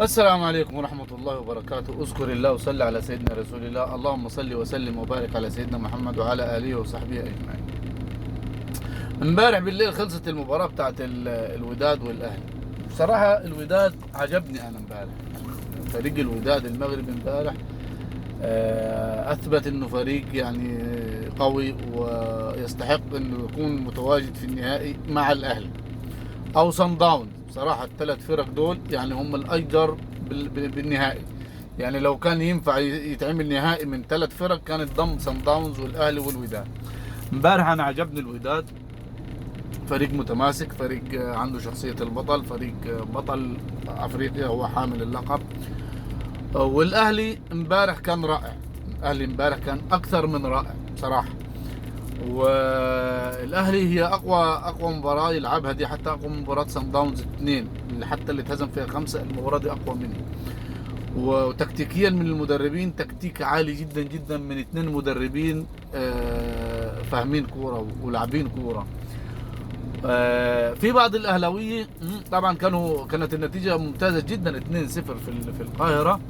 السلام عليكم ورحمة الله وبركاته. اذكر الله وصل على سيدنا رسول الله. اللهم صل وسلم وبارك على سيدنا محمد وعلى آله وصحبه أجمعين. امبارح بالليل خلصت المباراة بتاعت الوداد والأهلي. بصراحة الوداد عجبني أنا امبارح. فريق الوداد المغربي امبارح أثبت إنه فريق يعني قوي ويستحق إنه يكون متواجد في النهائي مع الأهلي او صن داونز. بصراحه الثلاث فرق دول يعني هم الاقدر بالنهائي. يعني لو كان ينفع يتعمل نهائي من ثلاث فرق كانت ضم صن داونز والاهلي والوداد. امبارح انا عجبني الوداد، فريق متماسك، فريق عنده شخصيه البطل، فريق بطل افريقيا هو حامل اللقب. والاهلي امبارح كان رائع. الاهلي امبارح كان اكثر من رائع بصراحه. والاهلي هي اقوى مباراه يلعبها دي، حتى اقوى من مباراه سان داونز 2 اللي حتى اللي اتهزم فيها 5. المباراه دي اقوى منها. وتكتيكيا من المدربين تكتيك عالي جدا جدا من 2 مدربين فاهمين كوره ولاعبين كوره. في بعض الاهلاويه طبعا كانت النتيجه ممتازه جدا 2-0 في القاهره.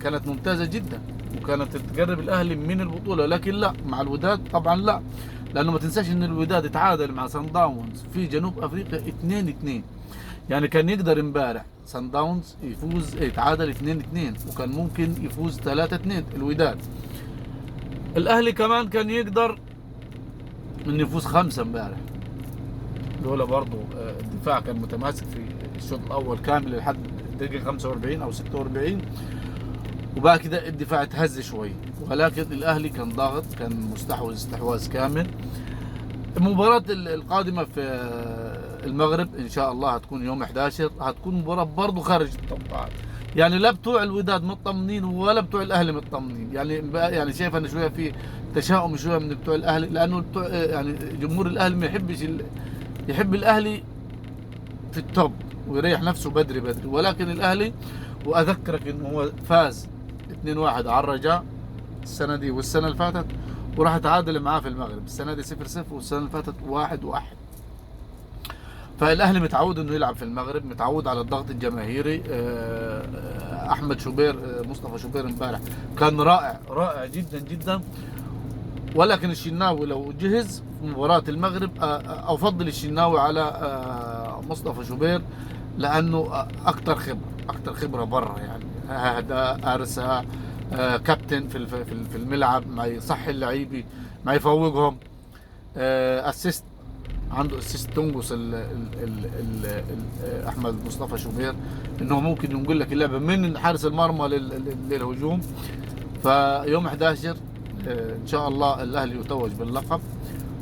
كانت ممتازه جدا وكانت تقرب الاهلي من البطوله، لكن لا، مع الوداد طبعا لا، لانه ما تنساش ان الوداد اتعادل مع سان داونز في جنوب افريقيا 2-2. يعني كان يقدر امبارح سان داونز يفوز، يتعادل 2-2، وكان ممكن يفوز 3-2 الوداد. الاهلي كمان كان يقدر انه يفوز 5 امبارح. دول برضه الدفاع كان متماسك في الشوط الاول كامل لحد الدقيقه 45 او 46، وبعد كده الدفاع اتهز شوي، ولكن الاهلي كان ضاغط، كان مستحوذ استحواذ كامل. المباراة القادمة في المغرب ان شاء الله هتكون يوم 11، هتكون مباراة برضه خارج التوقعات. يعني لا بتوع الوداد مطمنين ولا بتوع الاهلي مطمنين. يعني شايف انا شوية في تشاؤم شوية من بتوع الاهلي، لانه بتوع يعني جمهور الاهلي ما يحبش يحب الاهلي في التوب ويريح نفسه بدري بدري. ولكن الاهلي، واذكرك انه هو فاز 2-1 على الرجاء السنه دي والسنه اللي فاتت، وراح تعادل معاه في المغرب السنه دي 0-0 والسنه اللي فاتت 1-1. فالاهلي متعود انه يلعب في المغرب، متعود على الضغط الجماهيري. احمد شوبير، مصطفى شوبير امبارح كان رائع رائع جدا جدا. ولكن الشناوي لو جهز في مباراة المغرب افضل الشناوي على مصطفى شوبير، لانه اكثر خبرة برا. يعني اهداء، ارسى، كابتن في الملعب، ما يصحي اللعيبه، ما يفوقهم. اسيست، عنده اسيست تنقص احمد مصطفى شوبير، انه ممكن ينقل لك اللعبه من حارس المرمى للهجوم. فيوم 11 ان شاء الله الاهلي يتوج باللقب،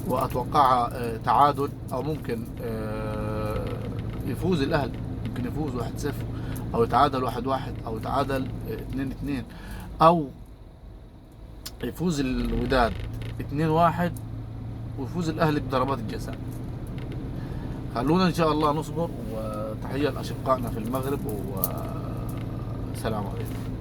واتوقعها تعادل، او ممكن يفوز الاهلي، ممكن يفوز 1-0 او يتعادل 1-1 او يتعادل 2-2، او يفوز الوداد 2-1 ويفوز الاهلي بضربات الجزاء. خلونا ان شاء الله نصبر، وتحيه لاشقائنا في المغرب، وسلام عليكم.